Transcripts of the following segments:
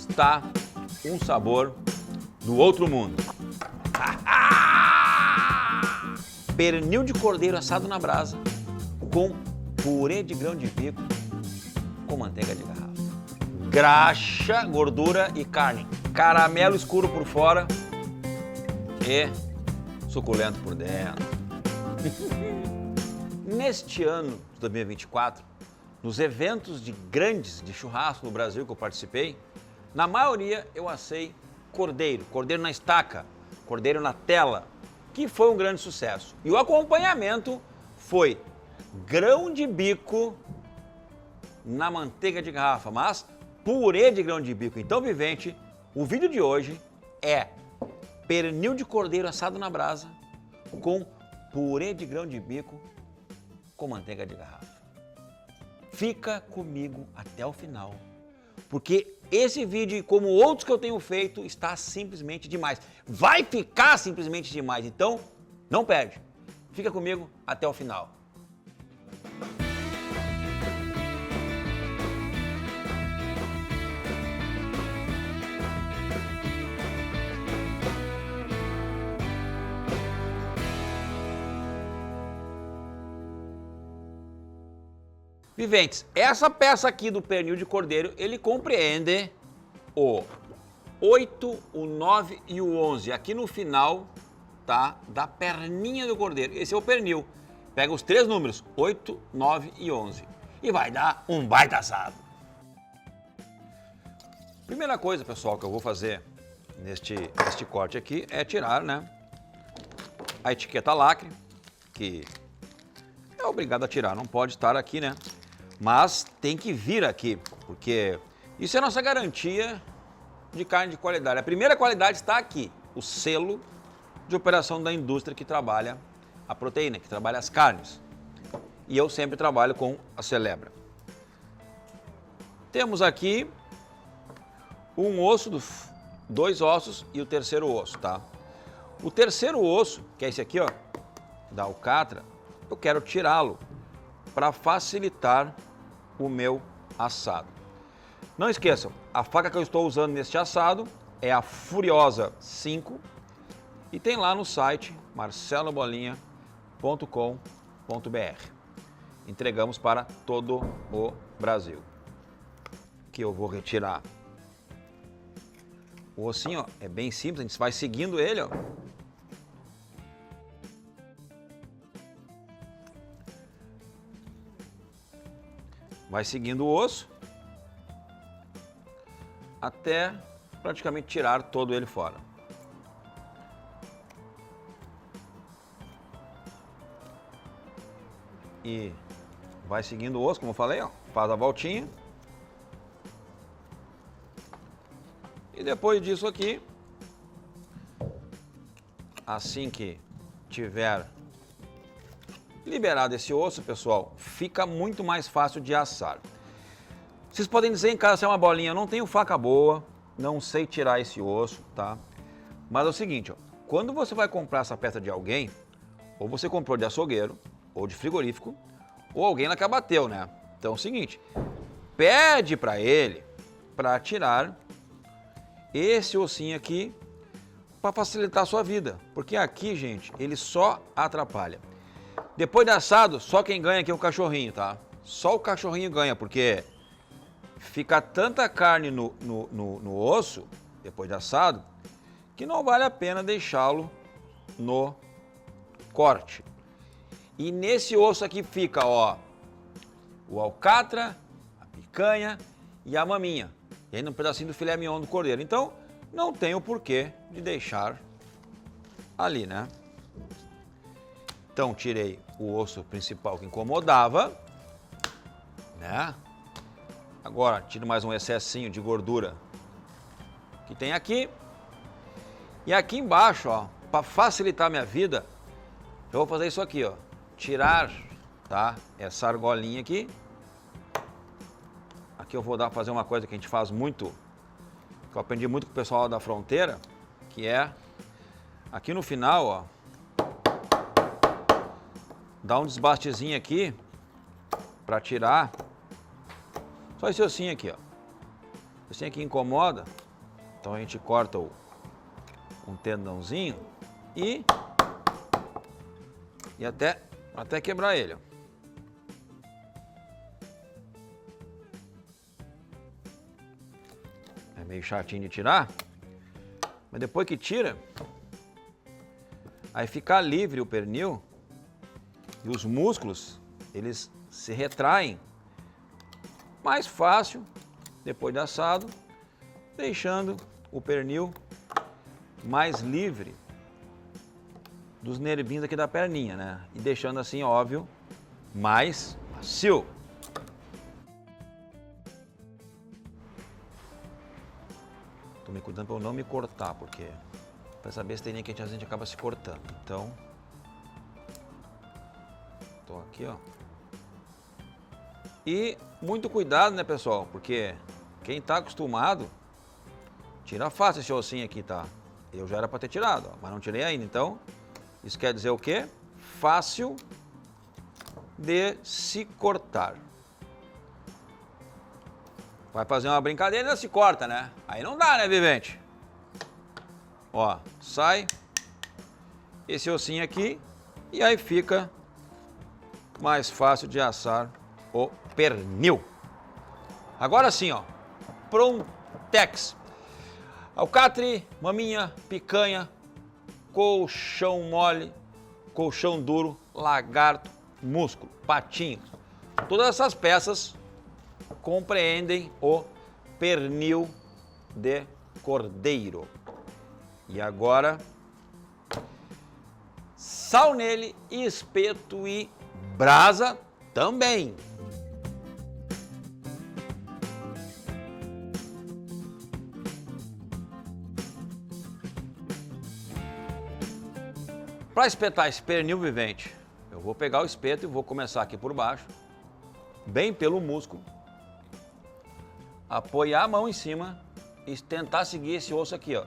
está um sabor do outro mundo. Pernil de cordeiro assado na brasa com purê de grão de bico com manteiga de garrafa. Graxa, gordura e carne. Caramelo escuro por fora e suculento por dentro. Neste ano de 2024, nos eventos grandes de churrasco no Brasil que eu participei, na maioria eu assei cordeiro na estaca, cordeiro na tela, que foi um grande sucesso. E o acompanhamento foi grão de bico na manteiga de garrafa, mas purê de grão de bico. Então, vivente, o vídeo de hoje é pernil de cordeiro assado na brasa com purê de grão de bico com manteiga de garrafa. Fica comigo até o final, porque esse vídeo, como outros que eu tenho feito, está simplesmente demais. Vai ficar simplesmente demais, então não perde. Fica comigo até o final. Viventes, essa peça aqui do pernil de cordeiro, ele compreende o 8, o 9 e o 11. Aqui no final, tá, da perninha do cordeiro. Esse é o pernil. Pega os três números, 8, 9 e 11. E vai dar um baita assado. Primeira coisa, pessoal, que eu vou fazer neste corte aqui é tirar, né, a etiqueta lacre, que é obrigado a tirar, não pode estar aqui, né? Mas tem que vir aqui, porque isso é a nossa garantia de carne de qualidade. A primeira qualidade está aqui, o selo de operação da indústria que trabalha a proteína, que trabalha as carnes. E eu sempre trabalho com a Celebra. Temos aqui um osso, dois ossos e o terceiro osso, tá? O terceiro osso, que é esse aqui, ó, da alcatra, eu quero tirá-lo para facilitar o meu assado. Não esqueçam, a faca que eu estou usando neste assado é a Furiosa 5 e tem lá no site marcelobolinha.com.br. Entregamos para todo o Brasil. Aqui eu vou retirar o ossinho, ó, é bem simples, a gente vai seguindo ele, ó. Vai seguindo o osso até praticamente tirar todo ele fora. E vai seguindo o osso, como eu falei, ó, faz a voltinha. E depois disso aqui, assim que tiver liberado esse osso, pessoal, fica muito mais fácil de assar. Vocês podem dizer em casa se é uma bolinha, eu não tenho faca boa, não sei tirar esse osso, tá? Mas é o seguinte, ó, quando você vai comprar essa peça de alguém, ou você comprou de açougueiro, ou de frigorífico, ou alguém lá que abateu, né? Então é o seguinte, pede para ele para tirar esse ossinho aqui para facilitar a sua vida, porque aqui, gente, ele só atrapalha. Depois de assado, só quem ganha aqui é o cachorrinho, tá? Só o cachorrinho ganha, porque fica tanta carne no osso, depois de assado, que não vale a pena deixá-lo no corte. E nesse osso aqui fica, ó, o alcatra, a picanha e a maminha. E ainda um pedacinho do filé mignon do cordeiro. Então, não tem o porquê de deixar ali, né? Então, tirei o osso principal que incomodava, né? Agora, tiro mais um excessinho de gordura que tem aqui. E aqui embaixo, ó, para facilitar a minha vida, eu vou fazer isso aqui, ó. Tirar, tá? Essa argolinha aqui. Aqui eu vou fazer uma coisa que a gente faz muito, que eu aprendi muito com o pessoal da fronteira, que é aqui no final, ó, dá um desbastezinho aqui para tirar só esse ossinho aqui, ó. assim aqui incomoda, então a gente corta um tendãozinho e até quebrar ele, ó. É meio chatinho de tirar, mas depois que tira, aí fica livre o pernil e os músculos, eles se retraem mais fácil depois de assado, deixando o pernil mais livre dos nervinhos aqui da perninha, né? E deixando assim, óbvio, mais macio. Tô me cuidando para eu não me cortar, porque para saber se tem nem que a gente acaba se cortando. Então, tô aqui, ó. E muito cuidado, né, pessoal? Porque quem tá acostumado, tira fácil esse ossinho aqui, tá? Eu já era para ter tirado, ó, mas não tirei ainda. Então, isso quer dizer o quê? Fácil de se cortar. Vai fazer uma brincadeira e ainda se corta, né? Aí não dá, né, vivente? Ó, sai esse ossinho aqui e aí fica mais fácil de assar o pernil. Agora sim, ó, Prontex. Alcatre, maminha, picanha, colchão mole, colchão duro, lagarto, músculo, patinho. Todas essas peças compreendem o pernil de cordeiro. E agora, sal nele, espeto e brasa também. Para espetar esse pernil vivente, eu vou pegar o espeto e vou começar aqui por baixo, bem pelo músculo, apoiar a mão em cima e tentar seguir esse osso aqui, ó,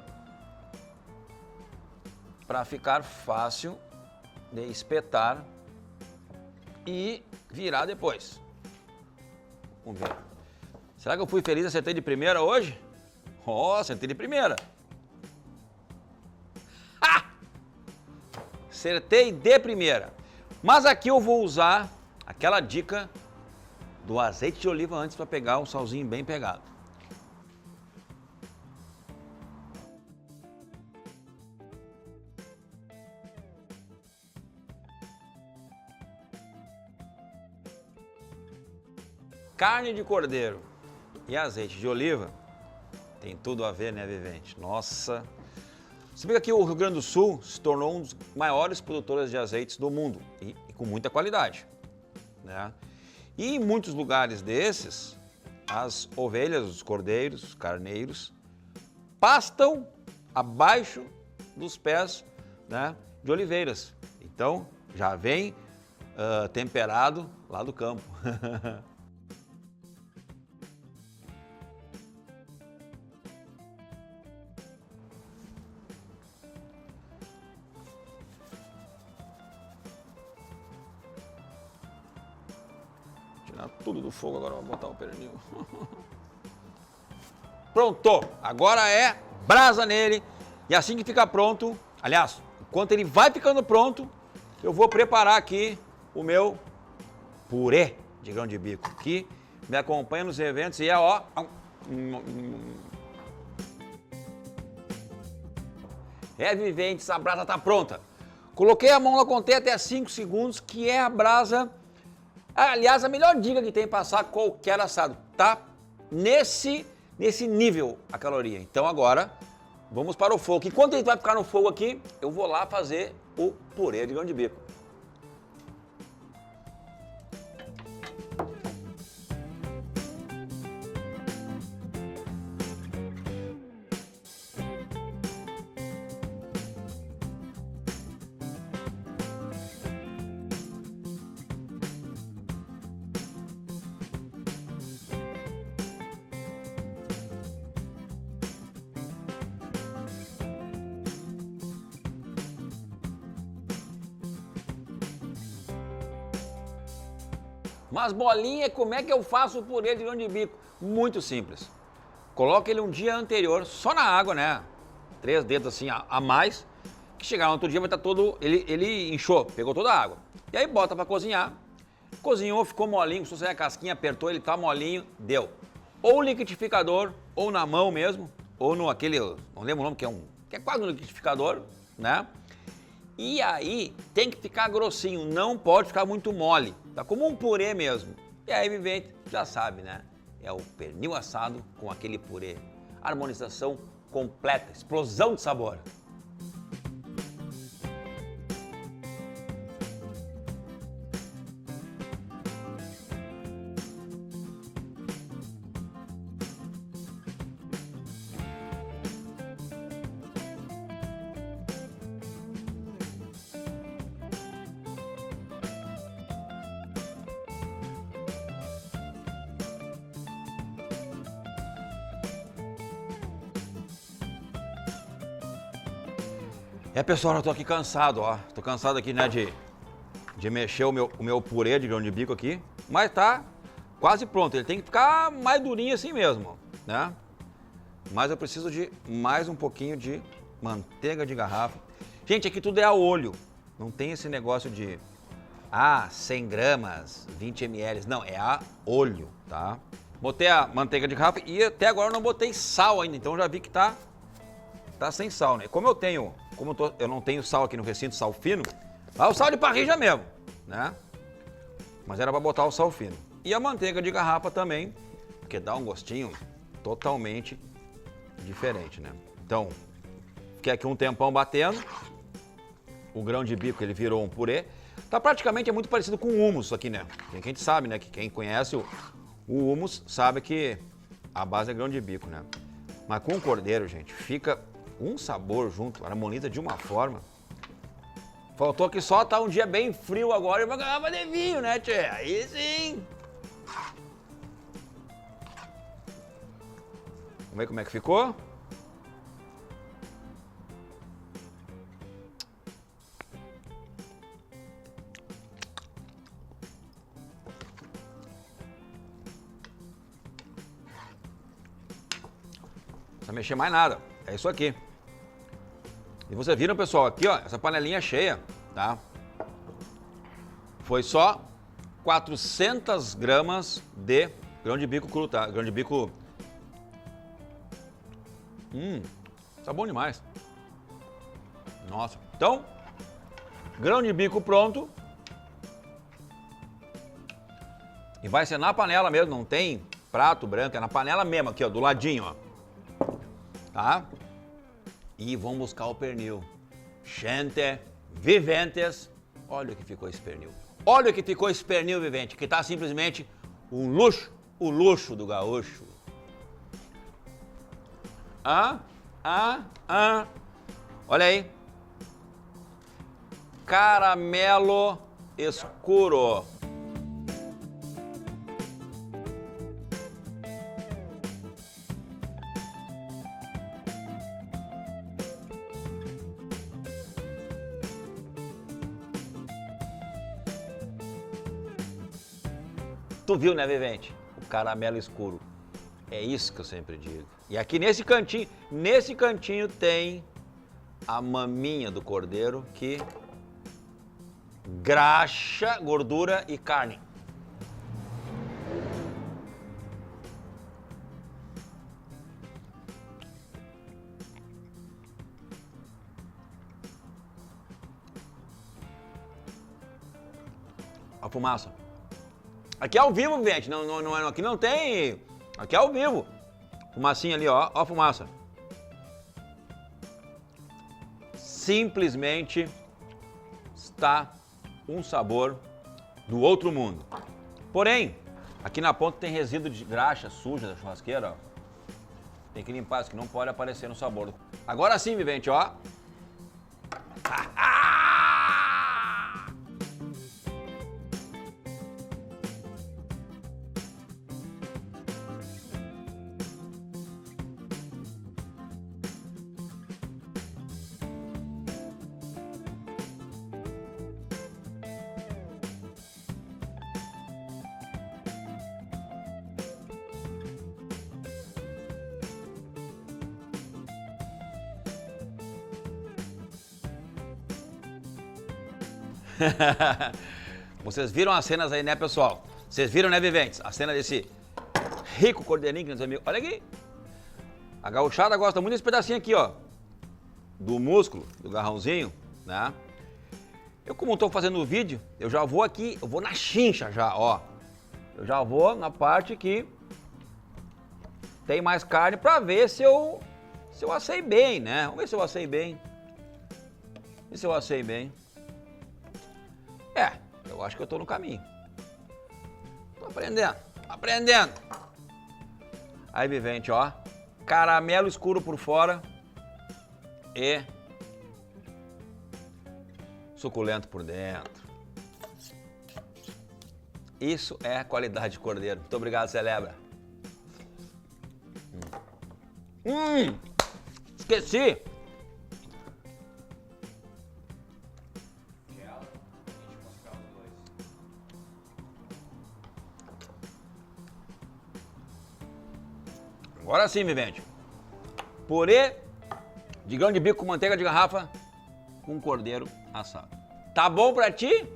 para ficar fácil de espetar e virar depois. Vamos ver. Será que eu fui feliz e acertei de primeira hoje? Ó, acertei de primeira. Acertei de primeira. Mas aqui eu vou usar aquela dica do azeite de oliva antes para pegar um salzinho bem pegado. Carne de cordeiro e azeite de oliva tem tudo a ver, né, vivente? Nossa! Você vê que aqui o Rio Grande do Sul se tornou um dos maiores produtores de azeites do mundo e com muita qualidade, né? E em muitos lugares desses, as ovelhas, os cordeiros, os carneiros, pastam abaixo dos pés, né, de oliveiras. Então, já vem temperado lá do campo. Tirar tudo do fogo, agora vou botar o pernil. Pronto! Agora é brasa nele. E assim que ficar pronto, aliás, enquanto ele vai ficando pronto, eu vou preparar aqui o meu purê de grão de bico, que me acompanha nos eventos e é ó... É, vivente, a brasa tá pronta. Coloquei a mão lá, contei até 5 segundos, que é a brasa... Aliás, a melhor dica que tem para assar qualquer assado, tá nesse nível a caloria. Então agora, vamos para o fogo. Enquanto ele vai ficar no fogo aqui, eu vou lá fazer o purê de grão de bico. Mas bolinha, como é que eu faço o purê de grão de bico? Muito simples. coloca ele um dia anterior, só na água, né? 3 dedos assim a mais, que chegar no outro dia vai estar todo, ele inchou, pegou toda a água. E aí bota para cozinhar, cozinhou, ficou molinho, se você a casquinha apertou, ele tá molinho, deu. Ou liquidificador, ou na mão mesmo, ou no aquele, não lembro o nome, que é quase um liquidificador, né? E aí tem que ficar grossinho, não pode ficar muito mole, tá como um purê mesmo. E aí, vivente, já sabe, né? É o pernil assado com aquele purê. Harmonização completa, explosão de sabor. Pessoal, eu tô aqui cansado, ó. Tô cansado aqui, né, de mexer o meu purê de grão de bico aqui. Mas tá quase pronto. Ele tem que ficar mais durinho assim mesmo, né? Mas eu preciso de mais um pouquinho de manteiga de garrafa. Gente, aqui tudo é a olho. Não tem esse negócio de 100 gramas, 20 ml. Não, é a olho, tá? Botei a manteiga de garrafa e até agora eu não botei sal ainda. Então já vi que tá sem sal, né? Como eu não tenho sal aqui no recinto, sal fino, o sal de parrilla mesmo, né? Mas era para botar o sal fino. E a manteiga de garrafa também, porque dá um gostinho totalmente diferente, né? Então, fiquei aqui um tempão batendo. O grão de bico, ele virou um purê. Tá praticamente muito parecido com o hummus aqui, né? A gente sabe, né? Que quem conhece o hummus sabe que a base é grão de bico, né? Mas com o cordeiro, gente, fica um sabor junto, harmoniza de uma forma. Faltou que só tá um dia bem frio agora e uma garrafa de vinho, né, tchê? Aí sim! Vamos ver como é que ficou? Não precisa mexer mais nada, é isso aqui. E vocês viram, pessoal, aqui, ó, essa panelinha cheia, tá? Foi só 400 gramas de grão de bico cru, tá? Grão de bico... tá bom demais. Nossa. Então, grão de bico pronto. E vai ser na panela mesmo, não tem prato branco, é na panela mesmo, aqui, ó, do ladinho, ó. Tá? E vamos buscar o pernil. Gente, viventes, olha o que ficou esse pernil. Olha o que ficou esse pernil, vivente, que tá simplesmente um luxo, o luxo do gaúcho. Olha aí. Caramelo escuro. Tu viu, né, vivente? O caramelo escuro. É isso que eu sempre digo. E aqui nesse cantinho tem a maminha do cordeiro que graxa, gordura e carne. A fumaça. Aqui é ao vivo, gente. Não, aqui não tem. Aqui é ao vivo. Fumacinha ali, ó. Ó a fumaça. Simplesmente está um sabor do outro mundo. Porém, aqui na ponta tem resíduo de graxa suja da churrasqueira, ó. Tem que limpar, isso que não pode aparecer no sabor. Agora sim, vivente, ó. Vocês viram as cenas aí, né, pessoal? Vocês viram, né, viventes? A cena desse rico cordeirinho que nós amigos. Olha aqui. A gauchada gosta muito desse pedacinho aqui, ó. Do músculo, do garrãozinho, né? Eu, como estou fazendo o vídeo, eu já vou aqui, eu vou na chincha já, ó. Eu já vou na parte que tem mais carne pra ver se eu assei bem, né? Vamos ver se eu assei bem. Ver se eu assei bem. Eu acho que eu tô no caminho. Tô aprendendo. Aí, vivente, ó. Caramelo escuro por fora e suculento por dentro. Isso é qualidade de cordeiro. Muito obrigado, Celebra. Esqueci. Agora sim, vivente. Purê de grão de bico com manteiga de garrafa com cordeiro assado. Tá bom pra ti?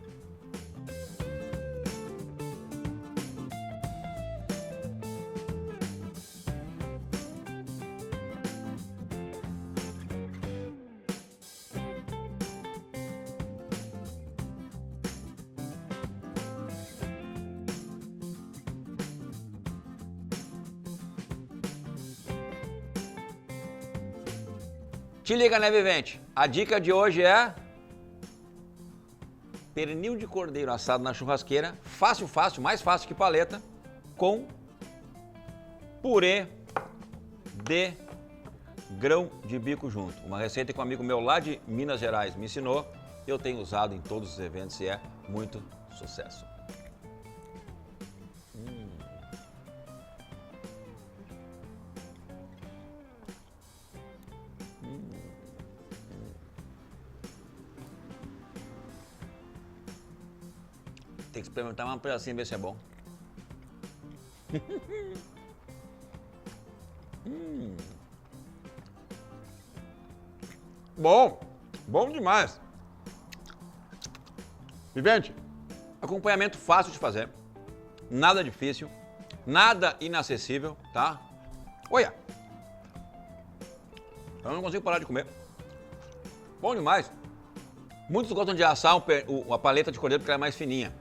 Te liga, né, vivente? A dica de hoje é pernil de cordeiro assado na churrasqueira, fácil, mais fácil que paleta, com purê de grão de bico junto. Uma receita que um amigo meu lá de Minas Gerais me ensinou, eu tenho usado em todos os eventos e é muito sucesso. Tem que experimentar uma pedacinha e ver se é bom. Bom demais. Vivente, acompanhamento fácil de fazer, nada difícil, nada inacessível, tá? Olha, eu não consigo parar de comer. Bom demais. Muitos gostam de assar a paleta de cordeiro porque ela é mais fininha.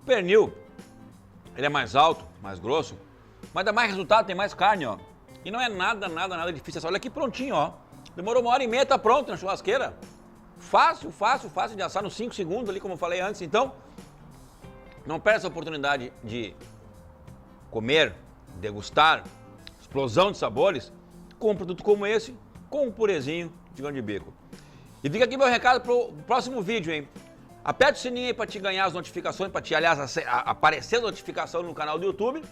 O pernil, ele é mais alto, mais grosso, mas dá mais resultado, tem mais carne, ó. E não é nada difícil. Olha aqui prontinho, ó. Demorou 1h30, tá pronto na churrasqueira. Fácil de assar nos 5 segundos ali, como eu falei antes. Então, não perca essa oportunidade de comer, degustar, explosão de sabores, com um produto como esse, com um purezinho de grão de bico. E fica aqui meu recado pro próximo vídeo, hein? Aperte o sininho aí para te ganhar as notificações, para te, aliás, aparecer a notificação no canal do YouTube,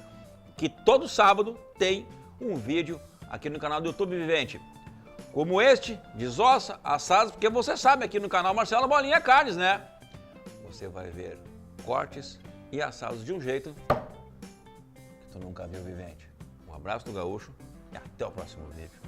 que todo sábado tem um vídeo aqui no canal do YouTube, vivente. Como este, desossa, assados, porque você sabe aqui no canal Marcelo Bolinha Carnes, né? Você vai ver cortes e assados de um jeito que tu nunca viu, vivente. Um abraço do Gaúcho e até o próximo vídeo.